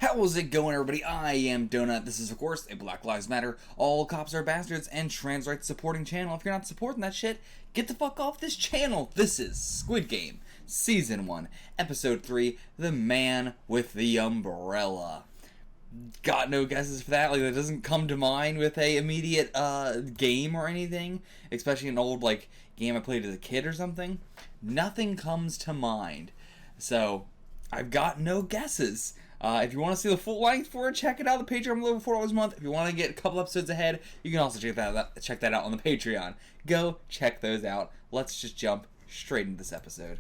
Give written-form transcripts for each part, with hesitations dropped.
How's it going, everybody? I am Donut. This is, of course, a Black Lives Matter, all cops are bastards, and trans rights supporting channel. If you're not supporting that shit, get the fuck off this channel. This is Squid Game, Season 1, Episode 3, The Man with the Umbrella. Got no guesses for that. Like, that doesn't come to mind with a immediate game or anything, especially an old like game I played as a kid or something. Nothing comes to mind. So I've got no guesses. If you want to see the full length for it, check it out. The Patreon below $4 a month. If you want to get a couple episodes ahead, you can also check that out on the Patreon. Go check those out. Let's just jump straight into this episode.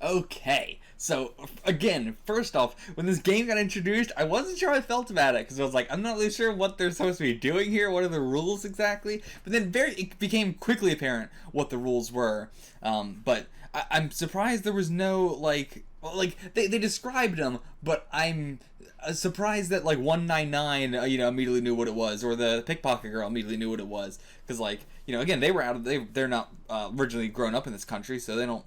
Okay, so again, first off, when this game got introduced, I wasn't sure how I felt about it because I was like, I'm not really sure what they're supposed to be doing here. What are the rules exactly? But then it became quickly apparent what the rules were. But I'm surprised there was no like they described them, but I'm surprised that like 199 immediately knew what it was, or the pickpocket girl immediately knew what it was, because like again, they're not originally grown up in this country, so they don't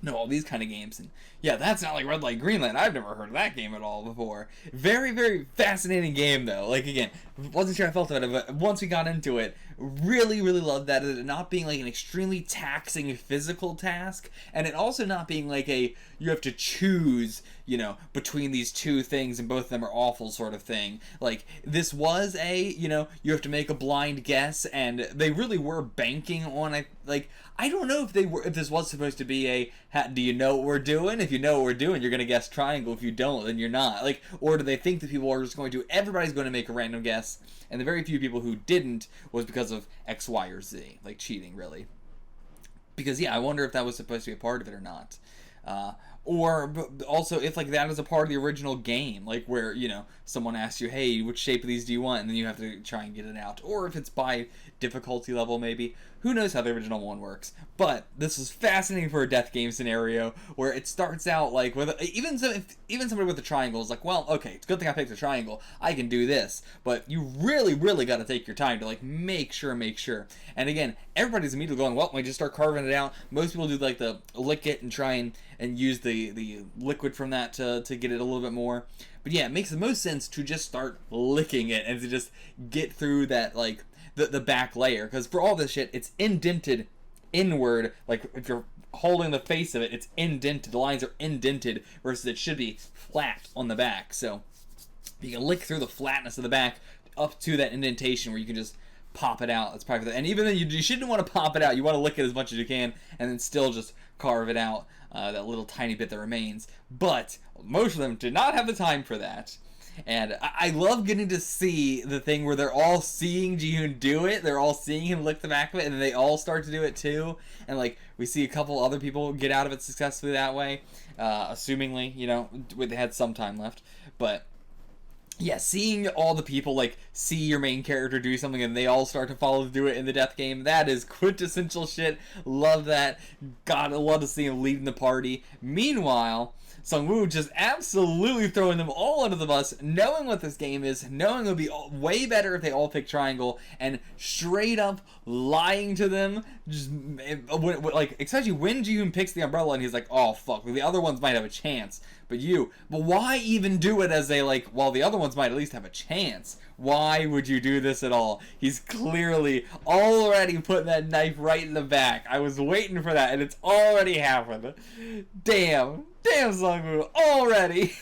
know all these kind of games. And yeah, that's not like Red Light Green Light. I've never heard of that game at all before. Very, very fascinating game though. Like again, wasn't sure I felt about it, but once we got into it, really, really loved that. It not being like an extremely taxing physical task, and it also not being like you have to choose, between these two things and both of them are awful sort of thing. Like this was you have to make a blind guess, and they really were banking on I don't know if this was supposed to be do you know what we're doing? If you know what we're doing, you're gonna guess triangle. If you don't, then you're not. Or do they think that people are just everybody's going to make a random guess, and the very few people who didn't was because of X, Y, or Z, like cheating, really. Because yeah, I wonder if that was supposed to be a part of it or not. Or also if that is a part of the original game, like where someone asks you, hey, which shape of these do you want, and then you have to try and get it out. Or if it's by difficulty level, maybe. Who knows how the original one works. But this is fascinating for a death game scenario where it starts out like with even somebody with a triangle is like, well, okay, it's a good thing I picked a triangle, I can do this. But you really, really got to take your time to make sure. And again, everybody's immediately going, well, we just start carving it out. Most people do the lick it and try and use the liquid from that to get it a little bit more. But yeah, it makes the most sense to just start licking it and to just get through that the back layer, because for all this shit, it's indented inward. Like if you're holding the face of it, it's indented. The lines are indented versus it should be flat on the back. So you can lick through the flatness of the back up to that indentation where you can just pop it out. That's probably and even then you shouldn't want to pop it out. You want to lick it as much as you can and then still just carve it out, that little tiny bit that remains. But most of them did not have the time for that. And I love getting to see the thing where they're all seeing Ji-hoon do it. They're all seeing him lick the back of it, and then they all start to do it too. And we see a couple other people get out of it successfully that way, assumingly, they had some time left. But yeah, seeing all the people see your main character do something and they all start to follow to do it in the death game, that is quintessential shit. Love that. God, I love to see him leading the party. Meanwhile, Sung-woo just absolutely throwing them all under the bus, knowing what this game is, knowing it would be way better if they all pick triangle, and straight up lying to them. Just especially when Ji-hoon picks the umbrella and he's like, oh fuck, the other ones might have a chance, but why even do it as well, the other ones might at least have a chance. Why would you do this at all? He's clearly already putting that knife right in the back. I was waiting for that, and it's already happened. Damn Sung-woo, already.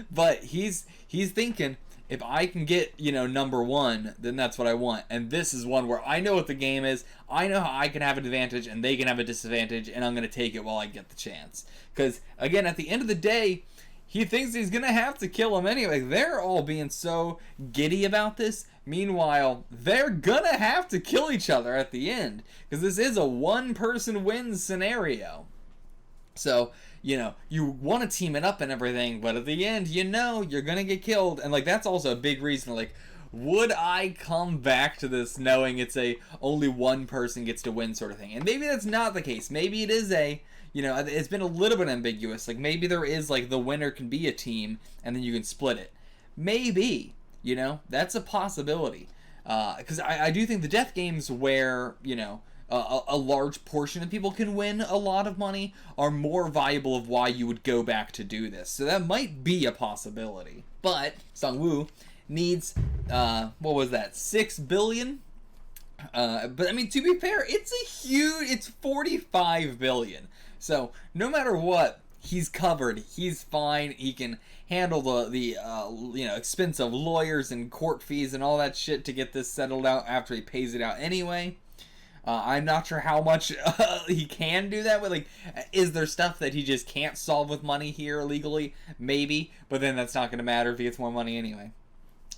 But he's thinking, if I can get, number one, then that's what I want. And this is one where I know what the game is. I know how I can have an advantage and they can have a disadvantage, and I'm going to take it while I get the chance. Because, again, at the end of the day, he thinks he's going to have to kill him anyway. They're all being so giddy about this. Meanwhile, they're going to have to kill each other at the end. Because this is a one-person wins scenario. So, you want to team it up and everything, but at the end, you're going to get killed. And, that's also a big reason, would I come back to this knowing it's only one person gets to win sort of thing? And maybe that's not the case. Maybe it is you know, it's been a little bit ambiguous. Like, maybe there is, like, the winner can be a team, and then you can split it. Maybe, you know, that's a possibility. Because I do think the death games where, you know, a large portion of people can win a lot of money are more viable of why you would go back to do this. So that might be a possibility. But Sung-woo needs, what was that, 6 billion? But I mean, to be fair, it's 45 billion. So no matter what, he's covered. He's fine. He can handle the you know, expense of lawyers and court fees and all that shit to get this settled out after he pays it out anyway. I'm not sure how much he can do that with. Like, is there stuff that he just can't solve with money here legally? Maybe, but then that's not going to matter if he gets more money anyway.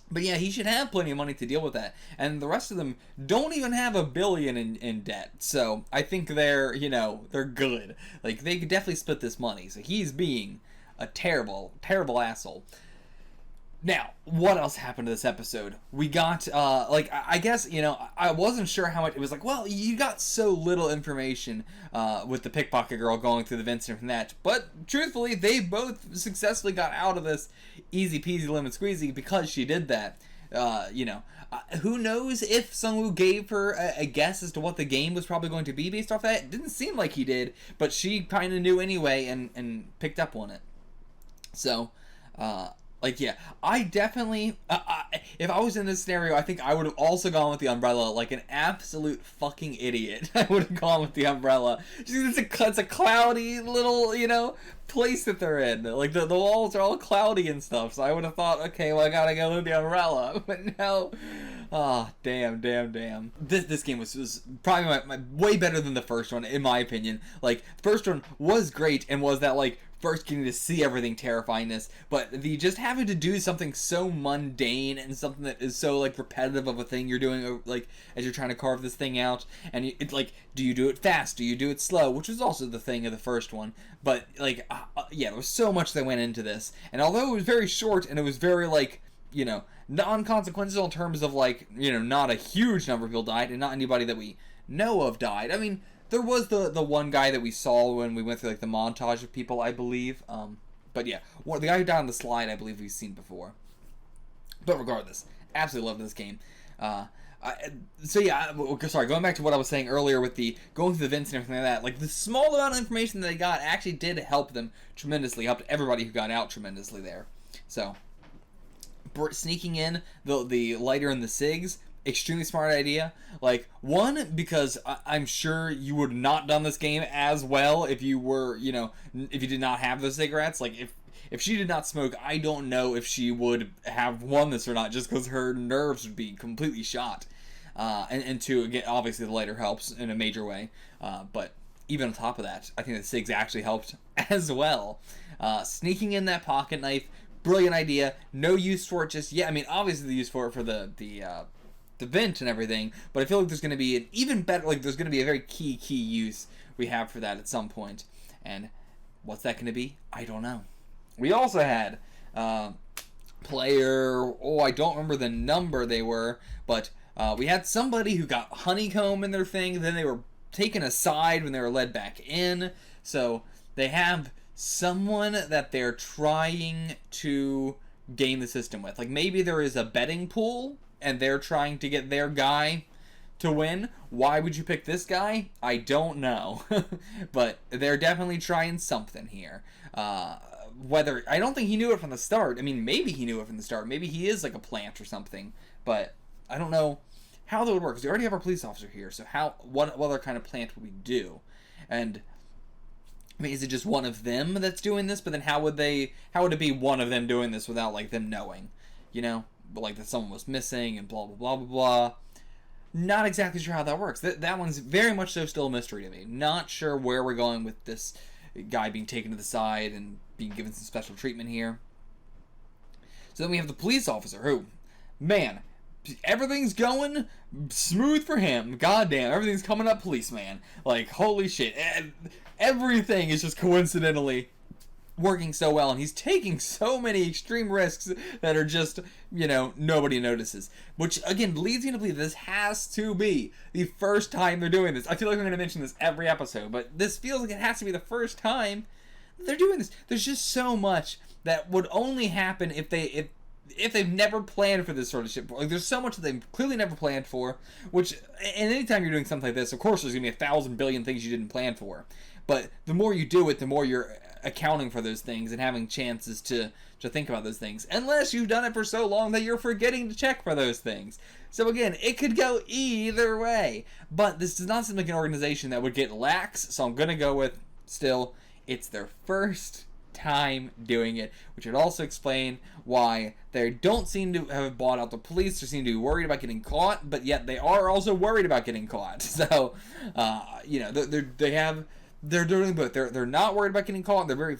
But yeah, he should have plenty of money to deal with that. And the rest of them don't even have $1 billion in debt. So I think they're, you know, they're good. Like, they could definitely split this money. So he's being a terrible, terrible asshole. Now, what else happened to this episode? We got, like, I guess, you know, I wasn't sure how much. It was like, well, you got so little information with the pickpocket girl going through the vents and from that. But, truthfully, they both successfully got out of this easy peasy lemon squeezy because she did that. You know, who knows if Sung-woo gave her a guess as to what the game was probably going to be based off that? It didn't seem like he did, but she kind of knew anyway and picked up on it. So, like, yeah, I definitely, if I was in this scenario, I think I would have also gone with the umbrella like an absolute fucking idiot. I would have gone with the umbrella. Just, it's a cloudy little, you know, place that they're in. Like, the walls are all cloudy and stuff, so I would have thought, okay, well, I gotta go with the umbrella. But no, damn. This game was probably my way better than the first one, in my opinion. Like, the first one was great and was that, like, first getting to see everything terrifyingness, but the just having to do something so mundane and something that is so, like, repetitive of a thing you're doing, like, as you're trying to carve this thing out, and it's like, do you do it fast, do you do it slow, which was also the thing of the first one, but, like, yeah, there was so much that went into this, and although it was very short, and it was very, like, you know, non-consequential in terms of, like, you know, not a huge number of people died, and not anybody that we know of died. I mean, there was the one guy that we saw when we went through, like, the montage of people, I believe. But yeah, the guy who died on the slide, I believe we've seen before. But regardless, absolutely love this game. So yeah, sorry, going back to what I was saying earlier with the going through the vents and everything like that, like, the small amount of information that they got actually did help them tremendously, helped everybody who got out tremendously there. So, sneaking in the lighter and the cigs, extremely smart idea. Like, one, because I'm sure you would not done this game as well if you were, you know, if you did not have those cigarettes. Like, if she did not smoke, I don't know if she would have won this or not, just because her nerves would be completely shot. And two, again, obviously the lighter helps in a major way. But even on top of that, I think the cigs actually helped as well. Sneaking in that pocket knife, brilliant idea. No use for it just yet. I mean, obviously the use for it for the vent and everything, but I feel like there's going to be an even better, like, there's going to be a very key use we have for that at some point. And what's that going to be? I don't know. We also had player, I don't remember the number they were, but we had somebody who got honeycomb in their thing, then they were taken aside when they were led back in. So they have someone that they're trying to game the system with. Like, maybe there is a betting pool and they're trying to get their guy to win. Why would you pick this guy? I don't know. But they're definitely trying something here. Whether, I don't think he knew it from the start. I mean, maybe he knew it from the start. Maybe he is like a plant or something. But I don't know how that would work, because we already have our police officer here. So what other kind of plant would we do? And I mean, is it just one of them that's doing this? But then how would it be one of them doing this without, like, them knowing? You know? But, like, that someone was missing and blah, blah, blah, blah, blah. Not exactly sure how that works. That one's very much so still a mystery to me. Not sure where we're going with this guy being taken to the side and being given some special treatment here. So then we have the police officer who, man, everything's going smooth for him. Goddamn, everything's coming up policeman. Like, holy shit. Everything is just coincidentally working so well, and he's taking so many extreme risks that are just, nobody notices. Which, again, leads me to believe this has to be the first time they're doing this. I feel like I'm going to mention this every episode, but this feels like it has to be the first time they're doing this. There's just so much that would only happen if they've never planned for this sort of shit. Like, there's so much that they've clearly never planned for, which, and anytime you're doing something like this, of course there's going to be 1,000 billion things you didn't plan for. But the more you do it, the more you're accounting for those things and having chances to think about those things. Unless you've done it for so long that you're forgetting to check for those things. So again, it could go either way. But this does not seem like an organization that would get lax, so I'm going to go with, still, it's their first time doing it, which would also explain why they don't seem to have bought out the police or seem to be worried about getting caught, but yet they are also worried about getting caught. So, they're doing both. They're not worried about getting caught. They're very,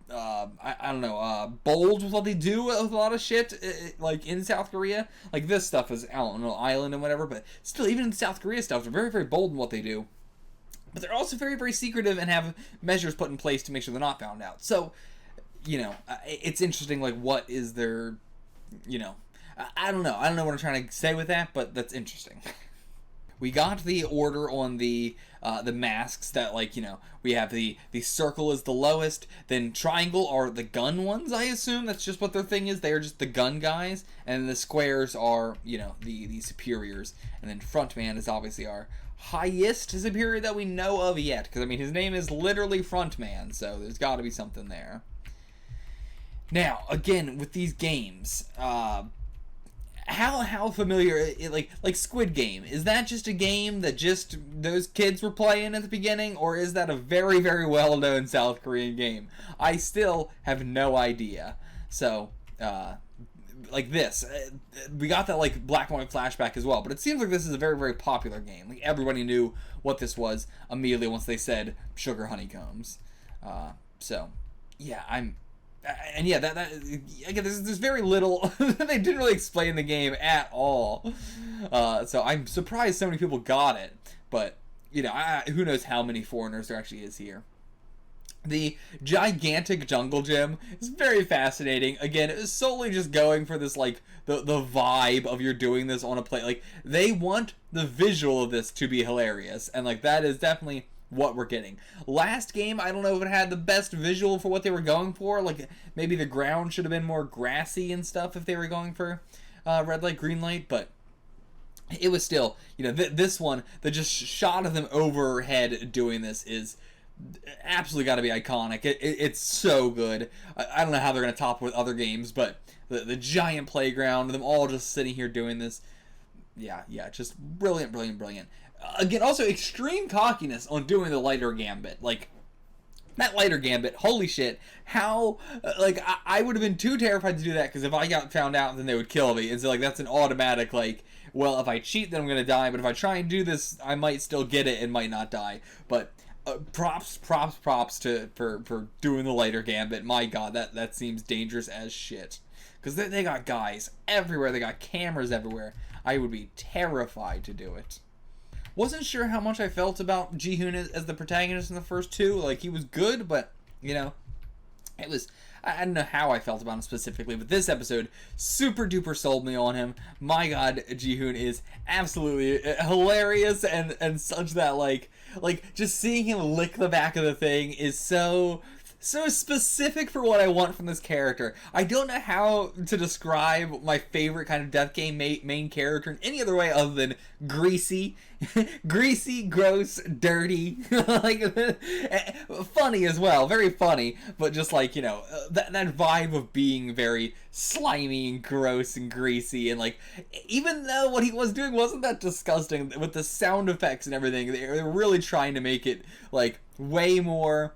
bold with what they do with a lot of shit, like in South Korea. Like this stuff is, island and whatever, but still, even in South Korea stuff, they're very, very bold in what they do. But they're also very, very secretive and have measures put in place to make sure they're not found out. So, it's interesting, like, what is their, I don't know. I don't know what I'm trying to say with that, but that's interesting. We got the order on the masks that, we have the circle is the lowest, then triangle are the gun ones, I assume. That's just what their thing is. They are just the gun guys, and the squares are, the superiors. And then frontman is obviously our highest superior that we know of yet, because, his name is literally Frontman, so there's got to be something there. Now, again, with these games, how familiar, like Squid Game, is that just a game that just those kids were playing at the beginning, or is that a very, very well-known South Korean game? I still have no idea. So, like this, we got that black and white flashback as well, but it seems like this is a very, very popular game. Like, everybody knew what this was immediately once they said sugar honeycombs. So yeah, again, there's very little. They didn't really explain the game at all, so I'm surprised so many people got it. But who knows how many foreigners there actually is here. The gigantic jungle gym is very fascinating. Again, it was solely just going for this, the vibe of you're doing this on a play. Like, they want the visual of this to be hilarious, and, that is definitely what we're getting. Last game, I don't know if it had the best visual for what they were going for. Like, maybe the ground should have been more grassy and stuff if they were going for red light, green light, but it was still, this one, the just shot of them overhead doing this is absolutely got to be iconic. It's so good. I don't know how they're going to top it with other games, but the giant playground, them all just sitting here doing this, yeah, just brilliant. Again, also extreme cockiness on doing the lighter gambit. Like, that lighter gambit, holy shit, how, I would have been too terrified to do that, because if I got found out, then they would kill me, and so, that's an automatic, well, if I cheat, then I'm gonna die, but if I try and do this, I might still get it and might not die. But props for doing the lighter gambit. My god, that seems dangerous as shit. Because they got guys everywhere, they got cameras everywhere. I would be terrified to do it. Wasn't sure how much I felt about Ji-hoon as the protagonist in the first two. He was good, but, it was, I don't know how I felt about him specifically, but this episode super duper sold me on him. My god, Ji-hoon is absolutely hilarious, and such that, just seeing him lick the back of the thing is so specific for what I want from this character. I don't know how to describe my favorite kind of death game main character in any other way other than greasy, gross, dirty, funny as well, very funny, but just that vibe of being very slimy and gross and greasy, and even though what he was doing wasn't that disgusting, with the sound effects and everything, they're really trying to make it way more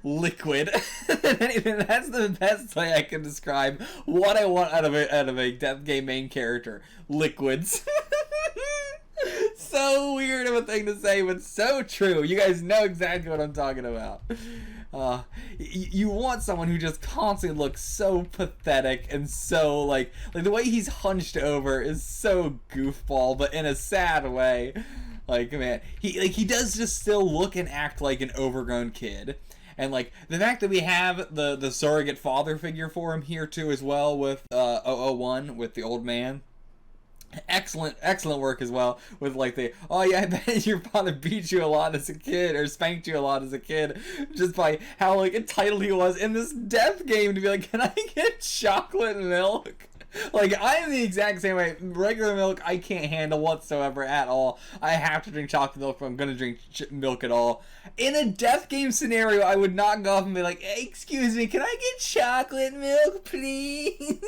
liquid than anything. That's the best way I can describe what I want out of a death game main character. Liquids. So weird of a thing to say, but so true. You guys know exactly what I'm talking about. You want someone who just constantly looks so pathetic and so the way he's hunched over is so goofball, but in a sad way. Man, he does just still look and act like an overgrown kid. And like the fact that we have the surrogate father figure for him here too as well with 001 with the old man. Excellent work as well with like the, oh yeah, I bet your father beat you a lot as a kid or spanked you a lot as a kid, just by how like entitled he was in this death game to be like, can I get chocolate milk? Like, I am the exact same way. Regular milk I can't handle whatsoever at all. I have to drink chocolate milk if I'm gonna drink milk at all. In a death game scenario, I would not go up and be like, hey, excuse me, can I get chocolate milk, please?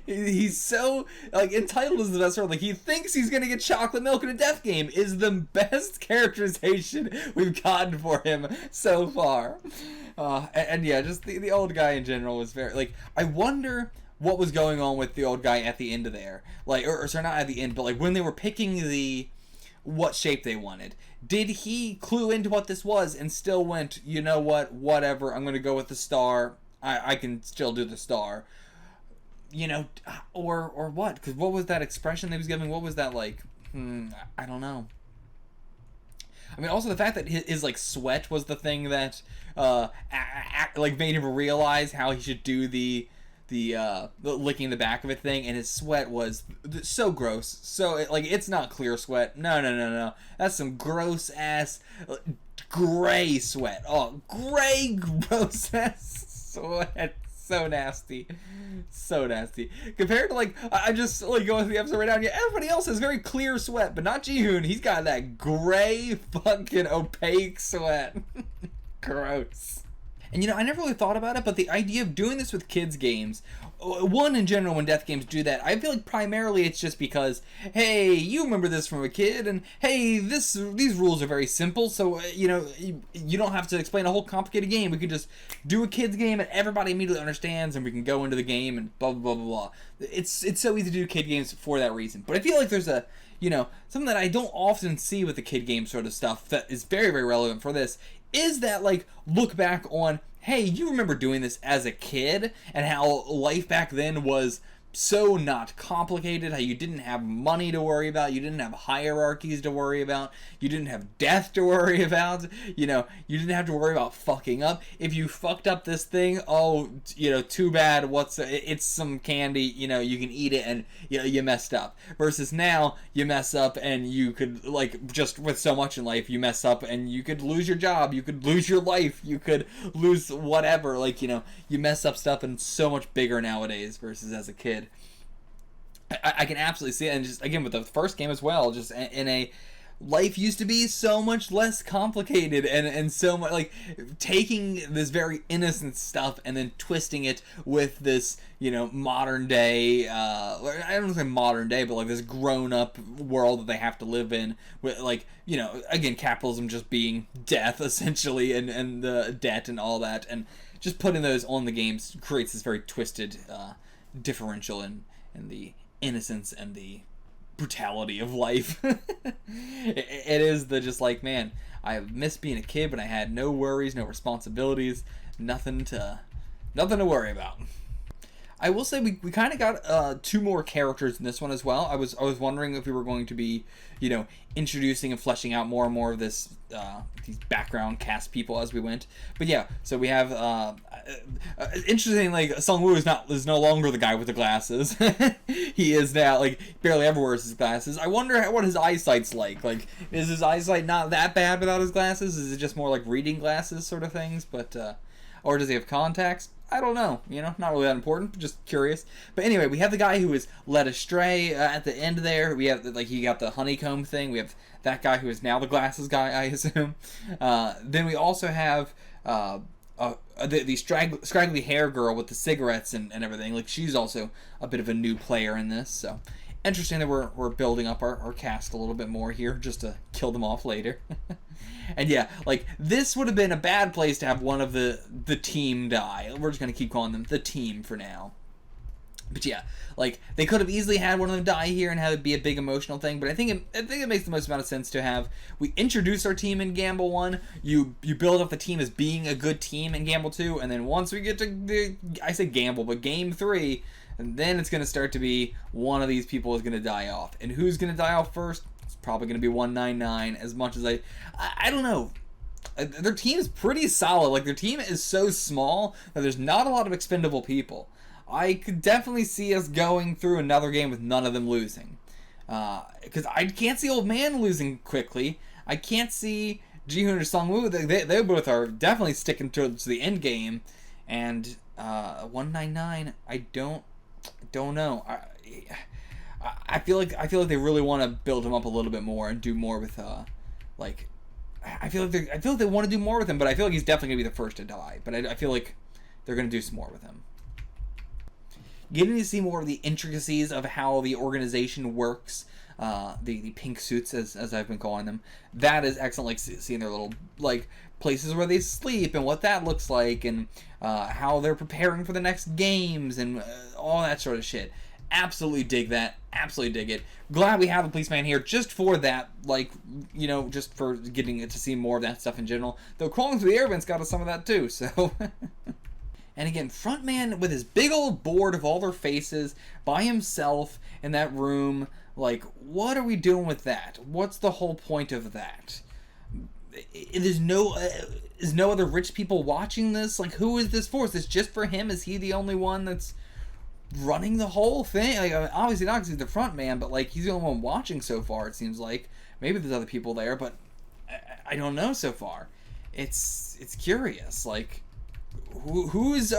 He's so, like, entitled is the best word. Like, he thinks he's gonna get chocolate milk in a death game is the best characterization we've gotten for him so far. And yeah, just the old guy in general was very, like, I wonder what was going on with the old guy at the end of there. Like, or sorry, not at the end, but like when they were picking what shape they wanted. Did he clue into what this was and still went, you know what, whatever, I'm gonna go with the star. I can still do the star. You know, or what? Because what was that expression they was giving? What was that like? I don't know. I mean, also the fact that his like sweat was the thing that like made him realize how he should do the licking the back of it thing, and his sweat was so gross. So like it's not clear sweat. No. That's some gross ass gray sweat. Oh, gray gross ass sweat. So nasty. Compared to, like, I'm just, like, going through the episode right now, and yeah, everybody else has very clear sweat, but not Ji-hoon. He's got that gray, fucking opaque sweat. Gross. And, you know, I never really thought about it, but the idea of doing this with kids' games, one, in general, when death games do that, I feel like primarily it's just because, hey, you remember this from a kid, and hey, these rules are very simple, so, you know, you don't have to explain a whole complicated game. We can just do a kids game, and everybody immediately understands, and we can go into the game, and blah, blah, blah, blah. It's so easy to do kid games for that reason. But I feel like there's you know, something that I don't often see with the kid game sort of stuff that is very, very relevant for this, is that, like, look back on, hey, you remember doing this as a kid, and how life back then was so not complicated, how you didn't have money to worry about, you didn't have hierarchies to worry about, you didn't have death to worry about, you know, you didn't have to worry about fucking up. If you fucked up this thing, oh, you know, too bad, it's some candy, you know, you can eat it and, you know, you messed up. Versus now, you mess up and you could, like, just with so much in life, you mess up and you could lose your job, you could lose your life, you could lose whatever, like, you know, you mess up stuff and it's so much bigger nowadays versus as a kid. I can absolutely see it, and just again with the first game as well, just in a life used to be so much less complicated and so much like taking this very innocent stuff and then twisting it with this, you know, modern day I don't want to say modern day, but like this grown up world that they have to live in with, like, you know, again, capitalism just being death essentially, and the debt and all that, and just putting those on the games creates this very twisted differential in the innocence and the brutality of life. It is the just like, man, I miss being a kid, but I had no worries, no responsibilities, nothing to worry about. I will say we kind of got two more characters in this one as well. I was wondering if we were going to be, you know, introducing and fleshing out more and more of this these background cast people as we went. But yeah, so we have interesting, like Sung-woo is no longer the guy with the glasses. He is now like barely ever wears his glasses. I wonder what his eyesight's like. Like, is his eyesight not that bad without his glasses? Is it just more like reading glasses sort of things? But or does he have contacts? I don't know, you know, not really that important, but just curious. But anyway, we have the guy who is led astray at the end there. We have, like, he got the honeycomb thing. We have that guy who is now the glasses guy, I assume. Then we also have the scraggly hair girl with the cigarettes and everything. Like, she's also a bit of a new player in this, so interesting that we're building up our cast a little bit more here just to kill them off later. And yeah, like, this would have been a bad place to have one of the team die. We're just going to keep calling them the team for now. But yeah, like, they could have easily had one of them die here and have it be a big emotional thing, but I think it makes the most amount of sense to have, we introduce our team in Gamble 1, you build up the team as being a good team in Gamble 2, and then once we get to, I say Gamble, but Game 3, and then it's going to start to be one of these people is going to die off. And who's going to die off first? It's probably going to be 199, as much as I don't know. their team's pretty solid. Like, their team is so small that there's not a lot of expendable people. I could definitely see us going through another game with none of them losing. Because I can't see Old Man losing quickly. I can't see Jihoon or Sungwoo. They both are definitely sticking towards the end game. And 199, I don't know. I feel like they really want to build him up a little bit more and do more with like. I feel like they want to do more with him, but I feel like he's definitely gonna be the first to die. But I feel like they're gonna do some more with him. Getting to see more of the intricacies of how the organization works, the pink suits as I've been calling them, that is excellent. Like seeing their little like places where they sleep and what that looks like, and how they're preparing for the next games and all that sort of shit. Absolutely dig that. Absolutely dig it. Glad we have a policeman here just for that, like, you know, just for getting to see more of that stuff in general. Though crawling through the air vents got us some of that too, so. And again, Frontman with his big old board of all their faces by himself in that room. Like, what are we doing with that? What's the whole point of that? Is no other rich people watching this? Like, who is this for? Is this just for him? Is he the only one that's running the whole thing? Like, obviously not because he's the front man, but like he's the only one watching so far. It seems like maybe there's other people there, but I don't know so far. It's curious. Like, who's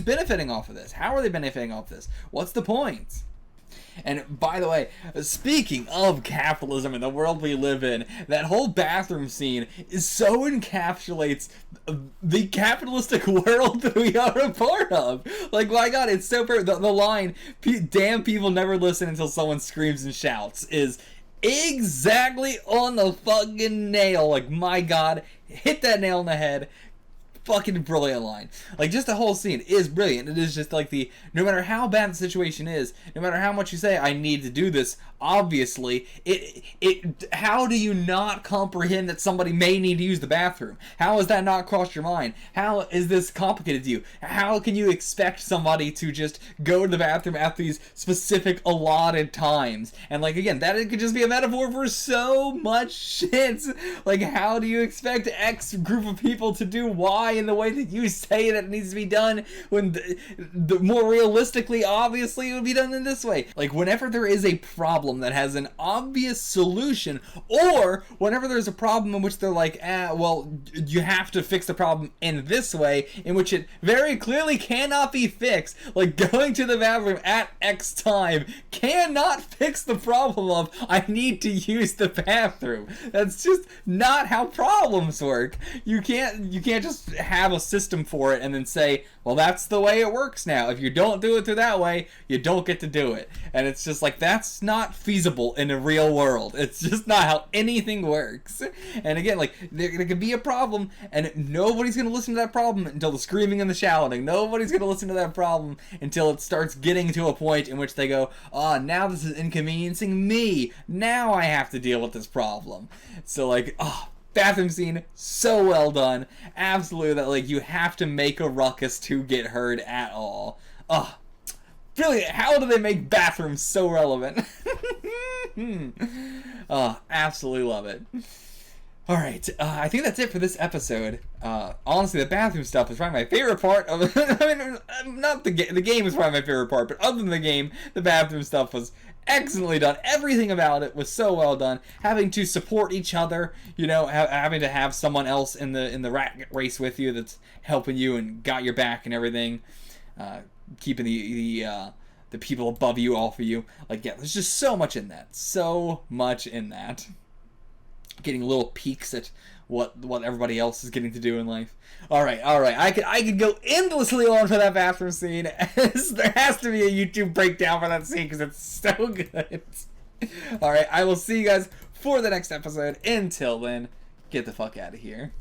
benefiting off of this? How are they benefiting off this? What's the point? And by the way, speaking of capitalism and the world we live in, that whole bathroom scene is so encapsulates the capitalistic world that we are a part of. Like, my God, it's so perfect. The line, damn people never listen until someone screams and shouts, is exactly on the fucking nail. Like, my God, hit that nail on the head. Fucking brilliant line. Like, just the whole scene is brilliant. It is just like no matter how bad the situation is, no matter how much you say, I need to do this, obviously, how do you not comprehend that somebody may need to use the bathroom? How has that not crossed your mind? How is this complicated to you? How can you expect somebody to just go to the bathroom at these specific allotted times? And like, again, that could just be a metaphor for so much shit. Like, how do you expect X group of people to do Y in the way that you say that it needs to be done, when the more realistically, obviously, it would be done in this way? Like, whenever there is a problem that has an obvious solution, or whenever there's a problem in which they're like, well, you have to fix the problem in this way, in which it very clearly cannot be fixed, like going to the bathroom at X time cannot fix the problem of, I need to use the bathroom. That's just not how problems work. You can't just have a system for it and then say, well, that's the way it works now. If you don't do it through that way, you don't get to do it. And it's just like, that's not feasible in a real world. It's just not how anything works. And again, like, there could be a problem, and nobody's going to listen to that problem until the screaming and the shouting. Nobody's going to listen to that problem until it starts getting to a point in which they go, now this is inconveniencing me. Now I have to deal with this problem. So, like, bathroom scene, so well done. Absolutely, that, like, you have to make a ruckus to get heard at all. Brilliant. How do they make bathrooms so relevant? Absolutely love it. Alright, I think that's it for this episode. Honestly, the bathroom stuff is probably my favorite part of I mean, not the game is probably my favorite part, but other than the game, the bathroom stuff was excellently done. Everything about it was so well done. Having to support each other, you know, having to have someone else in the rat race with you that's helping you and got your back and everything. Keeping the people above you off of you. Like, yeah, there's just so much in that. So much in that. Getting little peeks at what everybody else is getting to do in life. All right. I could go endlessly on for that bathroom scene. There has to be a YouTube breakdown for that scene because it's so good. All right, I will see you guys for the next episode. Until then, get the fuck out of here.